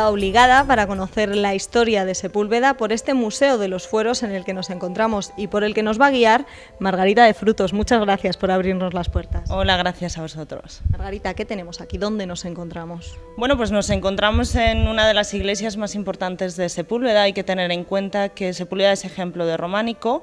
parada obligada para conocer la historia de Sepúlveda por este Museo de los Fueros en el que nos encontramos y por el que nos va a guiar Margarita de Frutos. Muchas gracias por abrirnos las puertas. Hola, gracias a vosotros. Margarita, ¿qué tenemos aquí? ¿Dónde nos encontramos? Bueno, pues nos encontramos en una de las iglesias más importantes de Sepúlveda. Hay que tener en cuenta que Sepúlveda es ejemplo de románico,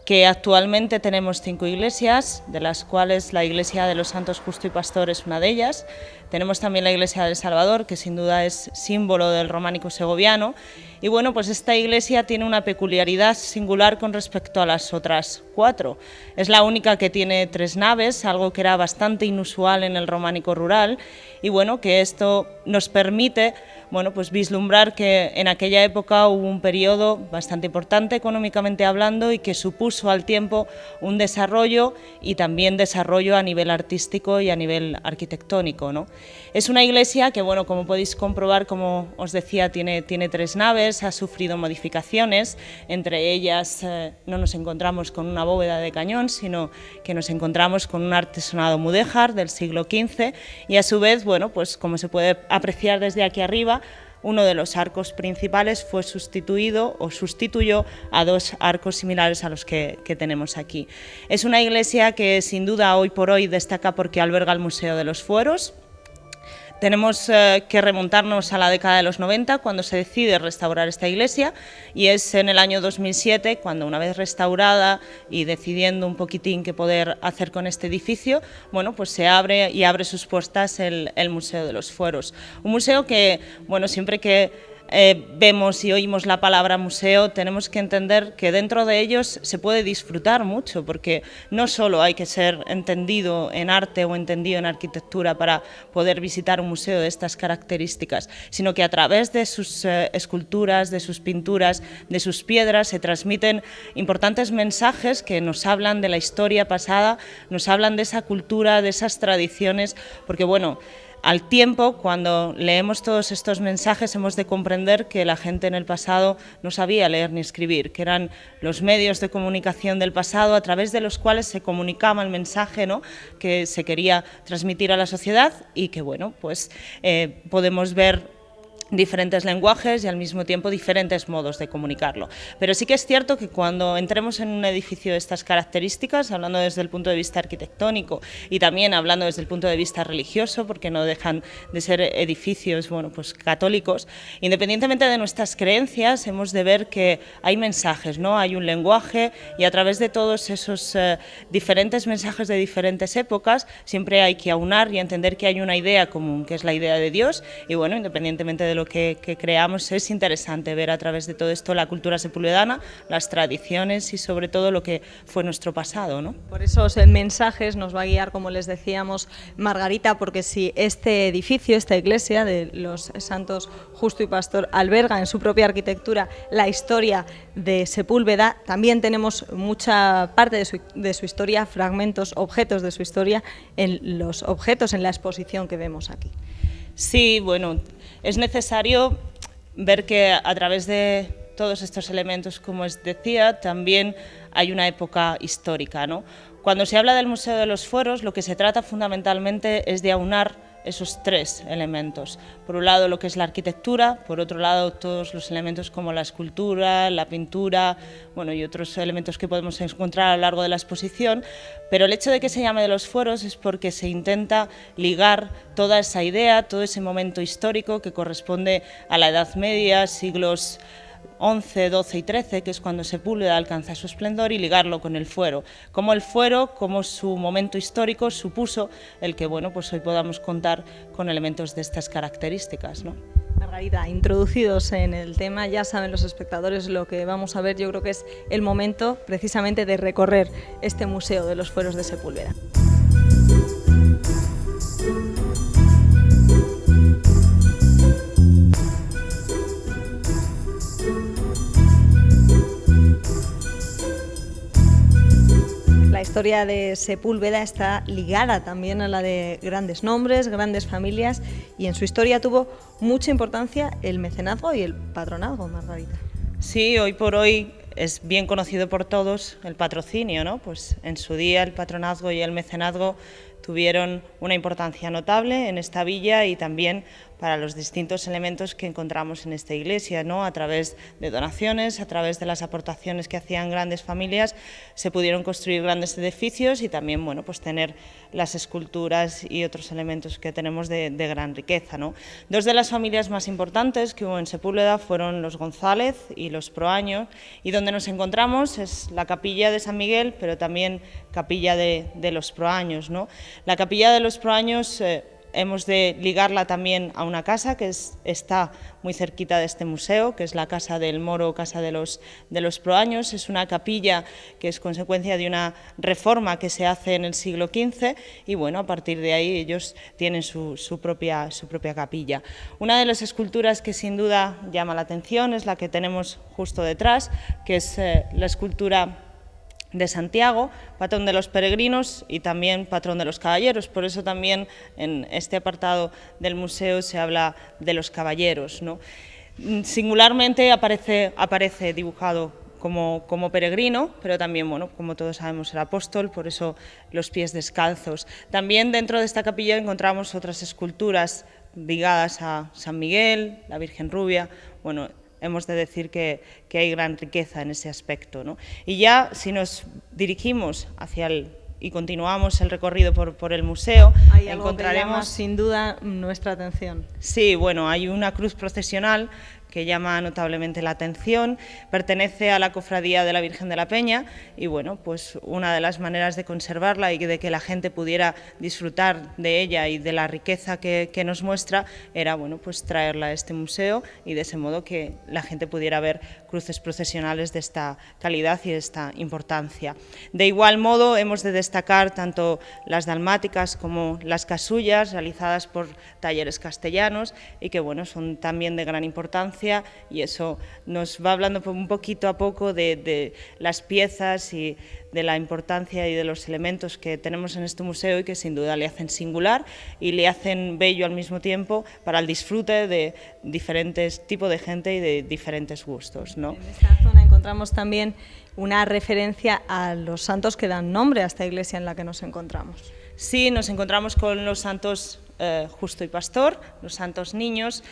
que actualmente tenemos 5 iglesias, de las cuales la iglesia de los Santos Justo y Pastor es una de ellas. Tenemos también la iglesia del Salvador, que sin duda es símbolo del románico segoviano. Y bueno, pues esta iglesia tiene una peculiaridad singular con respecto a las otras 4. Es la única que tiene 3 naves, algo que era bastante inusual en el románico rural. Y bueno, que esto nos permite, bueno, pues vislumbrar que en aquella época hubo un periodo bastante importante económicamente hablando y que supuso al tiempo un desarrollo y también desarrollo a nivel artístico y a nivel arquitectónico, ¿no? Es una iglesia que, bueno, como podéis comprobar, como os decía, tiene 3 naves, ha sufrido modificaciones, entre ellas no nos encontramos con una bóveda de cañón, sino que nos encontramos con un artesonado mudéjar del siglo XV y a su vez, bueno, pues como se puede apreciar desde aquí arriba, uno de los arcos principales fue sustituido o sustituyó a 2 arcos similares a los que tenemos aquí. Es una iglesia que sin duda hoy por hoy destaca porque alberga el Museo de los Fueros. Tenemos que remontarnos a la década de los 90 cuando se decide restaurar esta iglesia y es en el año 2007 cuando, una vez restaurada y decidiendo un poquitín qué poder hacer con este edificio, bueno, pues se abre y abre sus puertas el Museo de los Fueros. Un museo que, bueno, siempre que vemos y oímos la palabra museo, tenemos que entender que dentro de ellos se puede disfrutar mucho, porque no solo hay que ser entendido en arte o entendido en arquitectura para poder visitar un museo de estas características, sino que a través de sus esculturas, de sus pinturas, de sus piedras se transmiten importantes mensajes que nos hablan de la historia pasada, nos hablan de esa cultura, de esas tradiciones, porque bueno, al tiempo, cuando leemos todos estos mensajes, hemos de comprender que la gente en el pasado no sabía leer ni escribir, que eran los medios de comunicación del pasado a través de los cuales se comunicaba el mensaje, ¿no?, que se quería transmitir a la sociedad y que, bueno, pues podemos ver diferentes lenguajes y al mismo tiempo diferentes modos de comunicarlo. Pero sí que es cierto que cuando entremos en un edificio de estas características, hablando desde el punto de vista arquitectónico y también hablando desde el punto de vista religioso, porque no dejan de ser edificios, bueno, pues católicos, independientemente de nuestras creencias, hemos de ver que hay mensajes, ¿no? Hay un lenguaje y a través de todos esos diferentes mensajes de diferentes épocas, siempre hay que aunar y entender que hay una idea común, que es la idea de Dios, y bueno, independientemente de lo que creamos, es interesante ver a través de todo esto la cultura sepulvedana, las tradiciones y sobre todo lo que fue nuestro pasado, ¿no? Por esos mensajes nos va a guiar, como les decíamos, Margarita, porque si este edificio, esta iglesia de los Santos Justo y Pastor alberga en su propia arquitectura la historia de Sepúlveda, también tenemos mucha parte de su historia, fragmentos, objetos de su historia en los objetos, en la exposición que vemos aquí. Sí, bueno, es necesario ver que a través de todos estos elementos, como os decía, también hay una época histórica, ¿no? Cuando se habla del Museo de los Fueros, lo que se trata fundamentalmente es de aunar esos 3 elementos. Por un lado lo que es la arquitectura, por otro lado todos los elementos como la escultura, la pintura, bueno, y otros elementos que podemos encontrar a lo largo de la exposición, pero el hecho de que se llame de los Fueros es porque se intenta ligar toda esa idea, todo ese momento histórico que corresponde a la Edad Media, siglos XI, XII y XIII, que es cuando Sepúlveda alcanza su esplendor, y ligarlo con el fuero. Como el fuero, como su momento histórico, supuso el que, bueno, pues hoy podamos contar con elementos de estas características, ¿no? Margarita, introducidos en el tema, ya saben los espectadores lo que vamos a ver. Yo creo que es el momento precisamente de recorrer este Museo de los Fueros de Sepúlveda. La historia de Sepúlveda está ligada también a la de grandes nombres, grandes familias, y en su historia tuvo mucha importancia el mecenazgo y el patronazgo, Margarita. Sí, hoy por hoy es bien conocido por todos el patrocinio, ¿no? Pues en su día el patronazgo y el mecenazgo tuvieron una importancia notable en esta villa y también para los distintos elementos que encontramos en esta iglesia, ¿no? A través de donaciones, a través de las aportaciones que hacían grandes familias, se pudieron construir grandes edificios y también, bueno, pues tener las esculturas y otros elementos que tenemos de gran riqueza, ¿no? Dos de las familias más importantes que hubo en Sepúlveda fueron los González y los Proaño, y donde nos encontramos es la capilla de San Miguel, pero también capilla de los Proaños, ¿no? La capilla de los Proaños hemos de ligarla también a una casa que está muy cerquita de este museo, que es la Casa del Moro, Casa de los Proaños. Es una capilla que es consecuencia de una reforma que se hace en el siglo XV y bueno, a partir de ahí ellos tienen su propia capilla. Una de las esculturas que sin duda llama la atención es la que tenemos justo detrás, que es la escultura de Santiago, patrón de los peregrinos y también patrón de los caballeros. Por eso también en este apartado del museo se habla de los caballeros, ¿no? Singularmente aparece dibujado como peregrino, pero también, bueno, como todos sabemos, el apóstol, por eso los pies descalzos. También dentro de esta capilla encontramos otras esculturas ligadas a San Miguel, la Virgen Rubia, bueno, hemos de decir que hay gran riqueza en ese aspecto, ¿no? Y ya si nos dirigimos y continuamos el recorrido por el museo, hay algo encontraremos que llama, sin duda, nuestra atención. Sí, bueno, hay una cruz procesional que llama notablemente la atención, pertenece a la Cofradía de la Virgen de la Peña y bueno, pues una de las maneras de conservarla y de que la gente pudiera disfrutar de ella y de la riqueza que nos muestra era, bueno, pues traerla a este museo y de ese modo que la gente pudiera ver cruces procesionales de esta calidad y de esta importancia. De igual modo hemos de destacar tanto las dalmáticas como las casullas realizadas por talleres castellanos y que bueno, son también de gran importancia y eso nos va hablando un poquito a poco de las piezas y de la importancia y de los elementos que tenemos en este museo y que sin duda le hacen singular y le hacen bello al mismo tiempo para el disfrute de diferentes tipos de gente y de diferentes gustos, ¿no? En esta zona encontramos también una referencia a los santos que dan nombre a esta iglesia en la que nos encontramos. Sí, nos encontramos con los santos Justo y Pastor, los santos niños.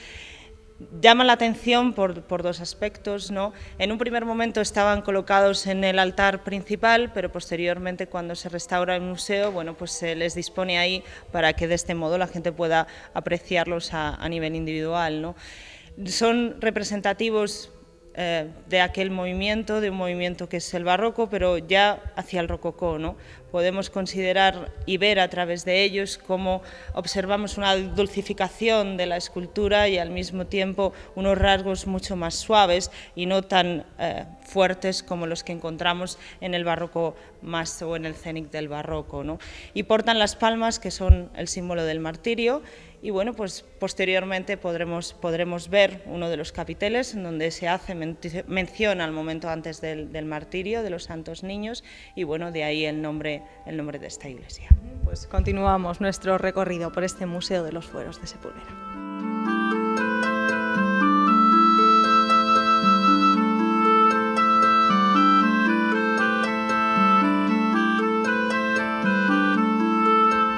Llaman la atención por dos aspectos, ¿no? En un primer momento estaban colocados en el altar principal, pero posteriormente cuando se restaura el museo, bueno, pues se les dispone ahí para que de este modo la gente pueda apreciarlos a nivel individual, ¿no? Son representativos de aquel movimiento, de un movimiento que es el barroco, pero ya hacia el rococó, ¿no? Podemos considerar y ver a través de ellos cómo observamos una dulcificación de la escultura y al mismo tiempo unos rasgos mucho más suaves y no tan fuertes como los que encontramos en el barroco más o en el cénit del barroco, ¿no? Y portan las palmas, que son el símbolo del martirio. Y bueno, pues posteriormente podremos ver uno de los capiteles en donde se hace mención al momento antes del martirio de los santos niños y bueno, de ahí el nombre de esta iglesia. Pues continuamos nuestro recorrido por este Museo de los Fueros de Sepúlveda.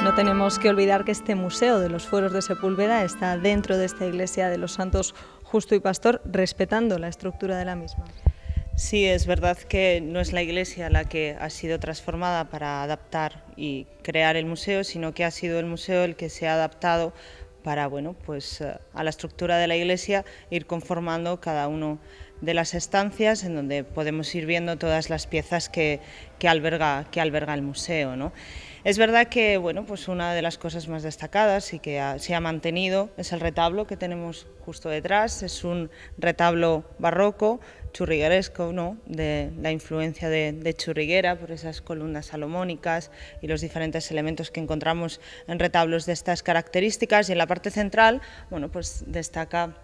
No tenemos que olvidar que este Museo de los Fueros de Sepúlveda está dentro de esta iglesia de los santos Justo y Pastor, respetando la estructura de la misma. Sí, es verdad que no es la iglesia la que ha sido transformada para adaptar y crear el museo, sino que ha sido el museo el que se ha adaptado para, bueno, pues a la estructura de la iglesia ir conformando cada uno de las estancias en donde podemos ir viendo todas las piezas que alberga el museo, ¿no? Es verdad que bueno, pues una de las cosas más destacadas y que se ha mantenido es el retablo que tenemos justo detrás. Es un retablo barroco, churrigueresco, ¿no? De la influencia de Churriguera por esas columnas salomónicas y los diferentes elementos que encontramos en retablos de estas características. Y en la parte central, bueno, pues destaca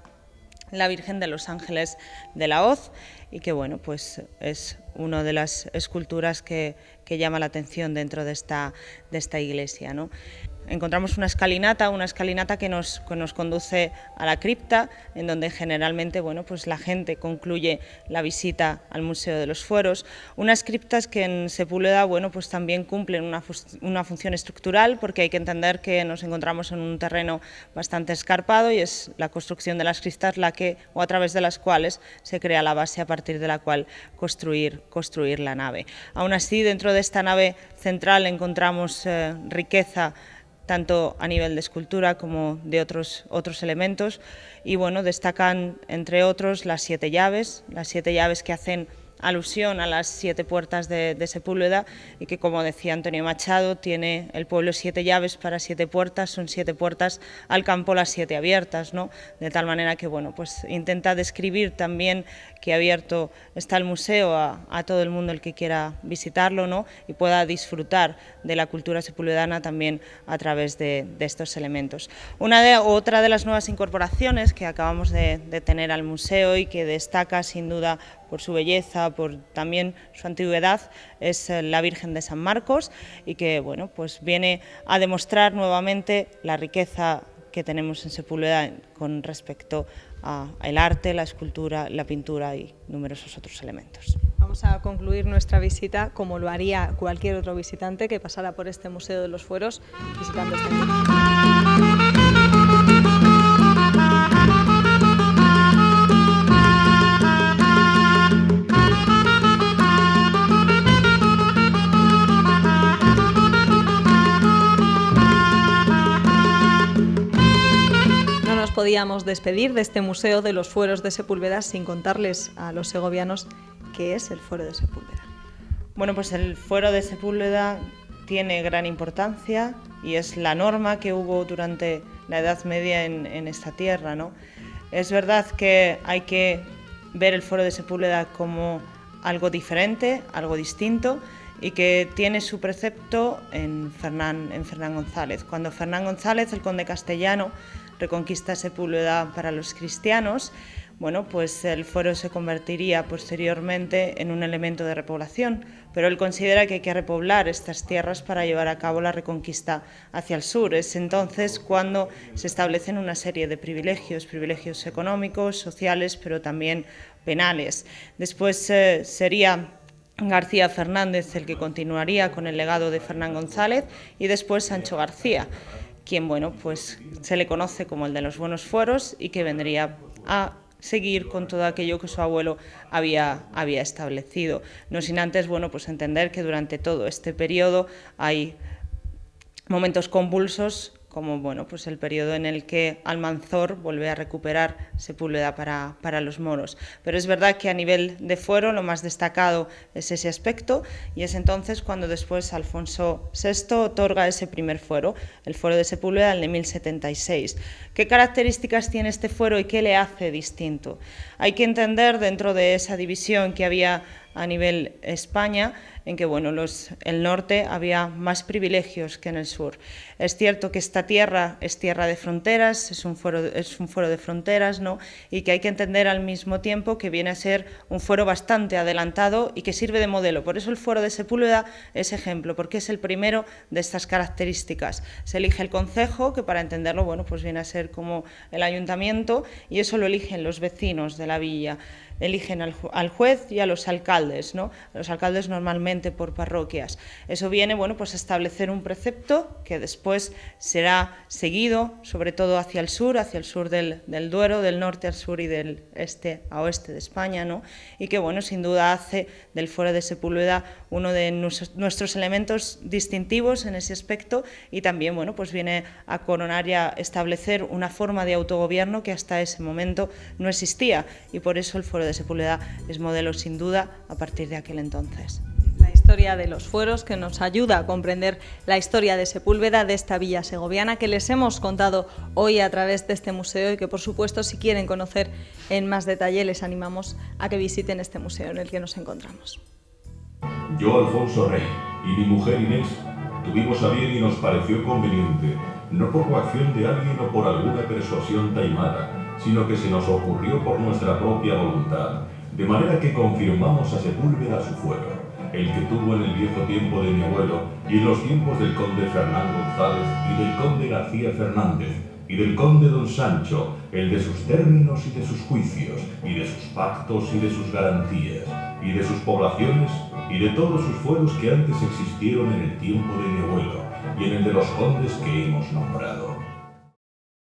la Virgen de los Ángeles de la Hoz y que bueno, pues es una de las esculturas que que llama la atención dentro de esta iglesia, ¿no? Encontramos una escalinata que nos conduce a la cripta, en donde generalmente bueno, pues la gente concluye la visita al Museo de los Fueros. Unas criptas que en Sepúlveda bueno, pues también cumplen una función estructural, porque hay que entender que nos encontramos en un terreno bastante escarpado y es la construcción de las criptas o a través de las cuales se crea la base a partir de la cual construir la nave. Aún así, dentro de esta nave central encontramos riqueza tanto a nivel de escultura como de otros elementos, y bueno, destacan entre otros las 7 llaves que hacen alusión a las 7 puertas de Sepúlveda, y que, como decía Antonio Machado, tiene el pueblo 7 llaves para 7 puertas, son 7 puertas al campo, las 7 abiertas, ¿no? De tal manera que bueno, pues intenta describir también que abierto está el museo a todo el mundo el que quiera visitarlo, ¿no? Y pueda disfrutar de la cultura sepulvedana también a través de estos elementos. Otra de las nuevas incorporaciones que acabamos de tener al museo y que destaca sin duda por su belleza, por también su antigüedad, es la Virgen de San Marcos, y que bueno, pues viene a demostrar nuevamente la riqueza que tenemos en Sepúlveda con respecto al arte, la escultura, la pintura y numerosos otros elementos. Vamos a concluir nuestra visita como lo haría cualquier otro visitante que pasara por este Museo de los Fueros visitando este museo. Podíamos despedir de este Museo de los Fueros de Sepúlveda sin contarles a los segovianos qué es el Fuero de Sepúlveda. Bueno, pues el Fuero de Sepúlveda tiene gran importancia y es la norma que hubo durante la Edad Media en esta tierra, ¿no? Es verdad que hay que ver el Fuero de Sepúlveda como algo diferente, algo distinto, y que tiene su precepto en Fernán González. Cuando Fernán González, el conde castellano, reconquista Sepúlveda para los cristianos, bueno, pues el fuero se convertiría posteriormente en un elemento de repoblación, pero él considera que hay que repoblar estas tierras para llevar a cabo la reconquista hacia el sur. Es entonces cuando se establecen una serie de privilegios económicos, sociales, pero también penales. Después sería García Fernández el que continuaría con el legado de Fernán González, y después Sancho García, quien bueno, pues se le conoce como el de los buenos fueros y que vendría a seguir con todo aquello que su abuelo había establecido. No sin antes bueno, pues entender que durante todo este periodo hay momentos convulsos, como bueno, pues el periodo en el que Almanzor vuelve a recuperar Sepúlveda para los moros. Pero es verdad que a nivel de fuero lo más destacado es ese aspecto, y es entonces cuando después Alfonso VI otorga ese primer fuero, el fuero de Sepúlveda, el de 1076. ¿Qué características tiene este fuero y qué le hace distinto? Hay que entender, dentro de esa división que había a nivel España, en que bueno, el norte había más privilegios que en el sur. Es cierto que esta tierra es tierra de fronteras, es un fuero de fronteras, ¿no? Y que hay que entender al mismo tiempo que viene a ser un fuero bastante adelantado y que sirve de modelo. Por eso el fuero de Sepúlveda es ejemplo, porque es el primero de estas características. Se elige el concejo, que para entenderlo bueno, pues viene a ser como el ayuntamiento, y eso lo eligen los vecinos de la villa. Eligen al juez y a los alcaldes, ¿no? Los alcaldes normalmente por parroquias. Eso viene bueno, pues a establecer un precepto que después será seguido, sobre todo hacia el sur del Duero, del norte al sur y del este a oeste de España, ¿no? Y que bueno, sin duda hace del fuero de Sepúlveda uno de nuestros elementos distintivos en ese aspecto, y también bueno, pues viene a coronar y a establecer una forma de autogobierno que hasta ese momento no existía, y por eso el fuero de Sepúlveda es modelo sin duda a partir de aquel entonces. La historia de los fueros, que nos ayuda a comprender la historia de Sepúlveda, de esta villa segoviana que les hemos contado hoy a través de este museo, y que por supuesto, si quieren conocer en más detalle, les animamos a que visiten este museo en el que nos encontramos. Yo, Alfonso Rey, y mi mujer Inés tuvimos a bien y nos pareció conveniente, no por coacción de alguien o por alguna persuasión taimada, sino que se nos ocurrió por nuestra propia voluntad, de manera que confirmamos a Sepúlveda su fuero, el que tuvo en el viejo tiempo de mi abuelo y en los tiempos del conde Fernán González y del conde García Fernández y del conde Don Sancho, el de sus términos y de sus juicios, y de sus pactos y de sus garantías, y de sus poblaciones y de todos sus fueros que antes existieron en el tiempo de mi abuelo y en el de los condes que hemos nombrado.